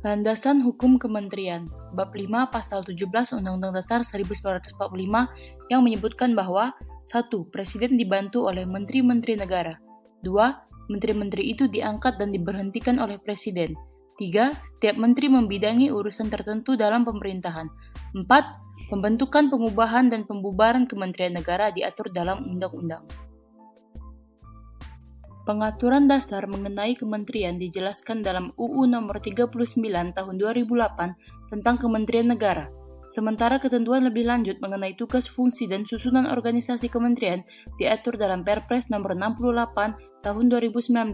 Landasan Hukum Kementerian, Bab 5 Pasal 17 Undang-Undang Dasar 1945 yang menyebutkan bahwa 1. Presiden dibantu oleh Menteri-Menteri Negara. 2. Menteri-menteri itu diangkat dan diberhentikan oleh Presiden. 3. Setiap menteri membidangi urusan tertentu dalam pemerintahan. 4. Pembentukan, pengubahan, dan pembubaran Kementerian Negara diatur dalam undang-undang. Pengaturan dasar mengenai kementerian dijelaskan dalam UU Nomor 39 Tahun 2008 tentang Kementerian Negara. Sementara ketentuan lebih lanjut mengenai tugas, fungsi, dan susunan organisasi kementerian diatur dalam Perpres Nomor 68 Tahun 2019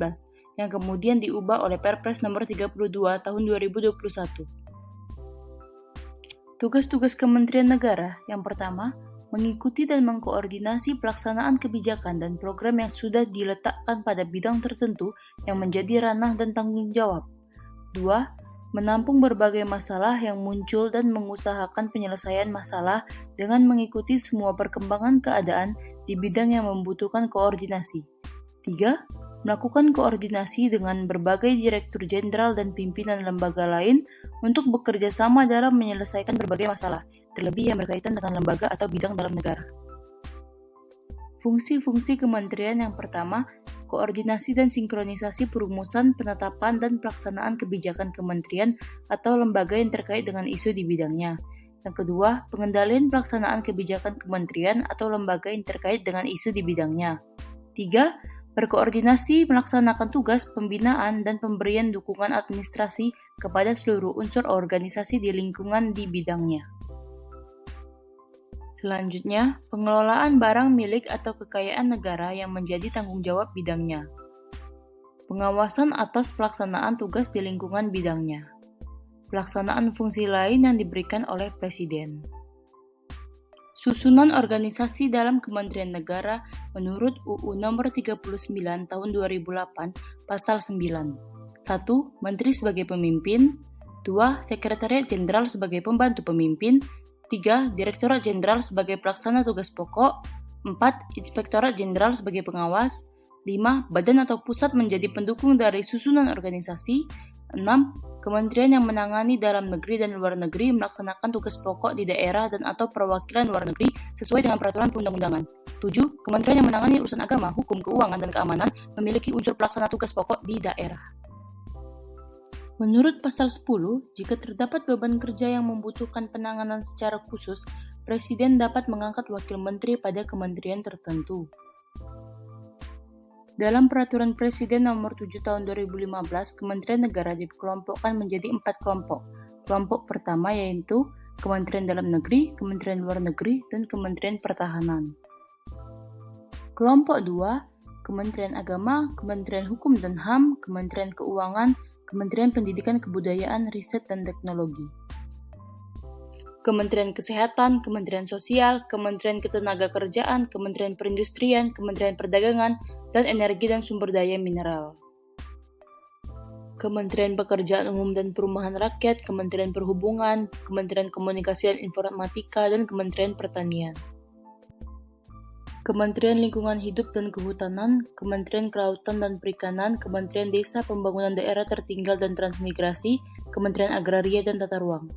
yang kemudian diubah oleh Perpres Nomor 32 Tahun 2021. Tugas-tugas Kementerian Negara yang pertama, mengikuti dan mengkoordinasi pelaksanaan kebijakan dan program yang sudah diletakkan pada bidang tertentu yang menjadi ranah dan tanggung jawab. 2. Menampung berbagai masalah yang muncul dan mengusahakan penyelesaian masalah dengan mengikuti semua perkembangan keadaan di bidang yang membutuhkan koordinasi. 3. Melakukan koordinasi dengan berbagai direktur jenderal dan pimpinan lembaga lain untuk bekerja sama dalam menyelesaikan berbagai masalah, terlebih yang berkaitan dengan lembaga atau bidang dalam negara. Fungsi-fungsi kementerian yang pertama, koordinasi dan sinkronisasi perumusan, penetapan, dan pelaksanaan kebijakan kementerian atau lembaga yang terkait dengan isu di bidangnya. Yang kedua, pengendalian pelaksanaan kebijakan kementerian atau lembaga yang terkait dengan isu di bidangnya. 3. Berkoordinasi melaksanakan tugas pembinaan dan pemberian dukungan administrasi kepada seluruh unsur organisasi di lingkungan di bidangnya. Selanjutnya, pengelolaan barang milik atau kekayaan negara yang menjadi tanggung jawab bidangnya. Pengawasan atas pelaksanaan tugas di lingkungan bidangnya. Pelaksanaan fungsi lain yang diberikan oleh Presiden. Susunan organisasi dalam Kementerian Negara menurut UU Nomor 39 Tahun 2008 Pasal 9. 1. Menteri sebagai pemimpin. 2. Sekretariat Jenderal sebagai pembantu pemimpin. 3. Direktorat Jenderal sebagai pelaksana tugas pokok. 4. Inspektorat Jenderal sebagai pengawas. 5. Badan atau pusat menjadi pendukung dari susunan organisasi. 6. Kementerian yang menangani dalam negeri dan luar negeri melaksanakan tugas pokok di daerah dan atau perwakilan luar negeri sesuai dengan peraturan perundang-undangan. 7. Kementerian yang menangani urusan agama, hukum, keuangan, dan keamanan memiliki unsur pelaksana tugas pokok di daerah. Menurut Pasal 10, jika terdapat beban kerja yang membutuhkan penanganan secara khusus, Presiden dapat mengangkat wakil menteri pada kementerian tertentu. Dalam Peraturan Presiden Nomor 7 Tahun 2015, Kementerian Negara dikelompokkan menjadi 4 kelompok. Kelompok pertama yaitu Kementerian Dalam Negeri, Kementerian Luar Negeri, dan Kementerian Pertahanan. Kelompok 2, Kementerian Agama, Kementerian Hukum dan HAM, Kementerian Keuangan, Kementerian Pendidikan Kebudayaan, Riset dan Teknologi. Kementerian Kesehatan, Kementerian Sosial, Kementerian Ketenagakerjaan, Kementerian Perindustrian, Kementerian Perdagangan, dan Energi dan Sumber Daya Mineral. Kementerian Pekerjaan Umum dan Perumahan Rakyat, Kementerian Perhubungan, Kementerian Komunikasi dan Informatika, dan Kementerian Pertanian. Kementerian Lingkungan Hidup dan Kehutanan, Kementerian Kelautan dan Perikanan, Kementerian Desa, Pembangunan Daerah Tertinggal dan Transmigrasi, Kementerian Agraria dan Tata Ruang.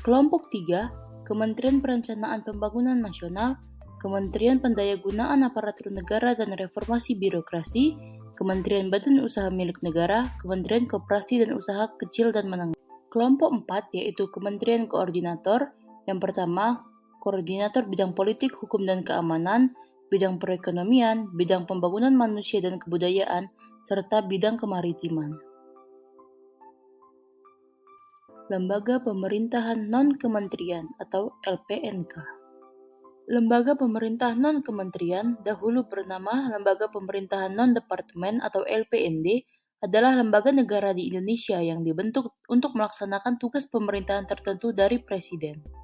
Kelompok 3, Kementerian Perencanaan Pembangunan Nasional, Kementerian Pendayagunaan Aparatur Negara dan Reformasi Birokrasi, Kementerian Badan Usaha Milik Negara, Kementerian Koperasi dan Usaha Kecil dan Menengah. Kelompok 4 yaitu Kementerian Koordinator, yang pertama, Koordinator Bidang Politik, Hukum dan Keamanan, Bidang Perekonomian, Bidang Pembangunan Manusia dan Kebudayaan, serta Bidang Kemaritiman. Lembaga Pemerintahan Non-Kementerian atau LPNK. Lembaga Pemerintah Non-Kementerian, dahulu bernama Lembaga Pemerintahan Non-Departemen atau LPND, adalah lembaga negara di Indonesia yang dibentuk untuk melaksanakan tugas pemerintahan tertentu dari Presiden.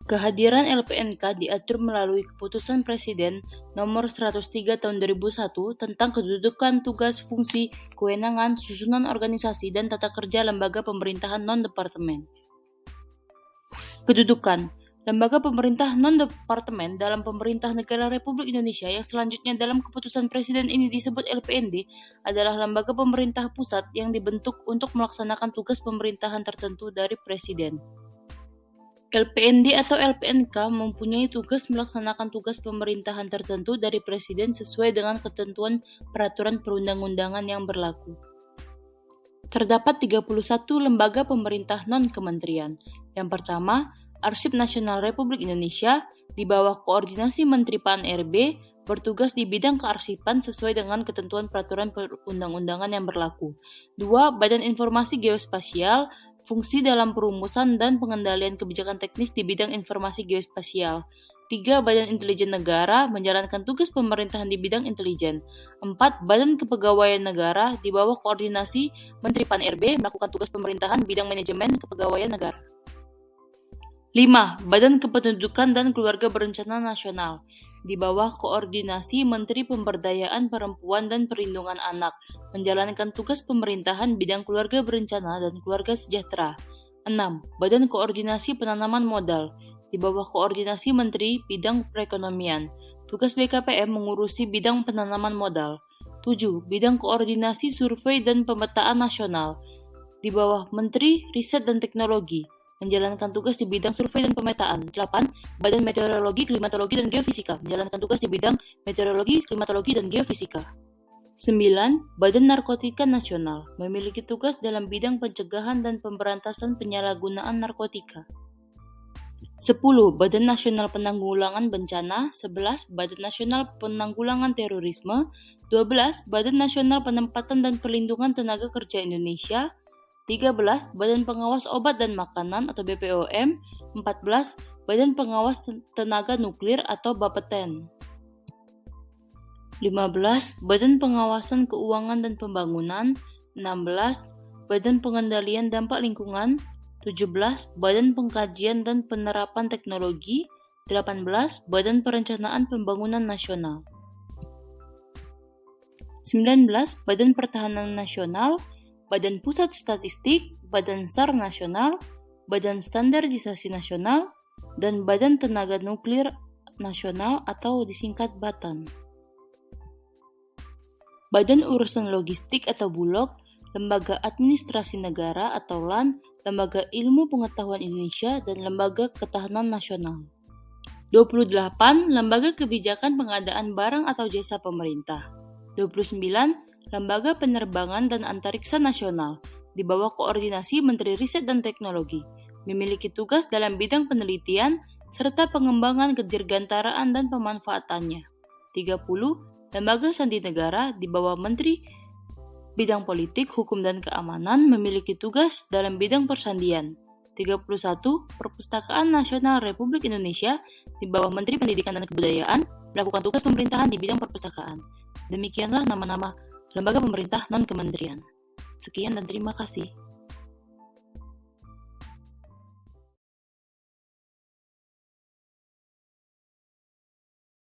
Kehadiran LPNK diatur melalui Keputusan Presiden Nomor 103 Tahun 2001 tentang kedudukan, tugas, fungsi, kewenangan, susunan organisasi, dan tata kerja lembaga pemerintahan non-departemen. Kedudukan. Lembaga pemerintah non-departemen dalam Pemerintah Negara Republik Indonesia yang selanjutnya dalam keputusan Presiden ini disebut LPND adalah lembaga pemerintah pusat yang dibentuk untuk melaksanakan tugas pemerintahan tertentu dari Presiden. LPND atau LPNK mempunyai tugas melaksanakan tugas pemerintahan tertentu dari Presiden sesuai dengan ketentuan peraturan perundang-undangan yang berlaku. Terdapat 31 lembaga pemerintah non-kementerian. Yang pertama, Arsip Nasional Republik Indonesia di bawah koordinasi Menteri PAN-RB bertugas di bidang kearsipan sesuai dengan ketentuan peraturan perundang-undangan yang berlaku. 2. Badan Informasi Geospasial, fungsi dalam perumusan dan pengendalian kebijakan teknis di bidang informasi geospasial. 3. Badan Intelijen Negara menjalankan tugas pemerintahan di bidang intelijen. 4. Badan Kepegawaian Negara di bawah koordinasi Menteri PAN-RB melakukan tugas pemerintahan bidang manajemen kepegawaian negara. 5. Badan Kependudukan dan Keluarga Berencana Nasional di bawah koordinasi Menteri Pemberdayaan Perempuan dan Perlindungan Anak menjalankan tugas pemerintahan bidang keluarga berencana dan keluarga sejahtera. 6. Badan Koordinasi Penanaman Modal di bawah koordinasi Menteri Bidang Perekonomian. Tugas BKPM mengurusi bidang penanaman modal. 7. Bidang Koordinasi Survei dan Pemetaan Nasional di bawah Menteri Riset dan Teknologi menjalankan tugas di bidang survei dan pemetaan. 8. Badan Meteorologi, Klimatologi, dan Geofisika menjalankan tugas di bidang meteorologi, klimatologi, dan geofisika. 9. Badan Narkotika Nasional memiliki tugas dalam bidang pencegahan dan pemberantasan penyalahgunaan narkotika. 10. Badan Nasional Penanggulangan Bencana. 11. Badan Nasional Penanggulangan Terorisme. 12. Badan Nasional Penempatan dan Perlindungan Tenaga Kerja Indonesia. 13. Badan Pengawas Obat dan Makanan atau BPOM. 14. Badan Pengawas Tenaga Nuklir atau Bapeten. 15. Badan Pengawasan Keuangan dan Pembangunan. 16. Badan Pengendalian Dampak Lingkungan. 17. Badan Pengkajian dan Penerapan Teknologi. 18. Badan Perencanaan Pembangunan Nasional. 19. Badan Pertahanan Nasional, Badan Pusat Statistik, Badan SAR Nasional, Badan Standarisasi Nasional, dan Badan Tenaga Nuklir Nasional atau disingkat BATN. Badan Urusan Logistik atau Bulog, Lembaga Administrasi Negara atau LAN, Lembaga Ilmu Pengetahuan Indonesia, dan Lembaga Ketahanan Nasional. 28. Lembaga Kebijakan Pengadaan Barang atau Jasa Pemerintah. 29. Lembaga Penerbangan dan Antariksa Nasional di bawah koordinasi Menteri Riset dan Teknologi, memiliki tugas dalam bidang penelitian serta pengembangan kedirgantaraan dan pemanfaatannya. 30. Lembaga Sandi Negara di bawah Menteri Bidang Politik, Hukum dan Keamanan memiliki tugas dalam bidang persandian. 31. Perpustakaan Nasional Republik Indonesia di bawah Menteri Pendidikan dan Kebudayaan melakukan tugas pemerintahan di bidang perpustakaan. Demikianlah nama-nama lembaga pemerintah non-kementerian. Sekian dan terima kasih.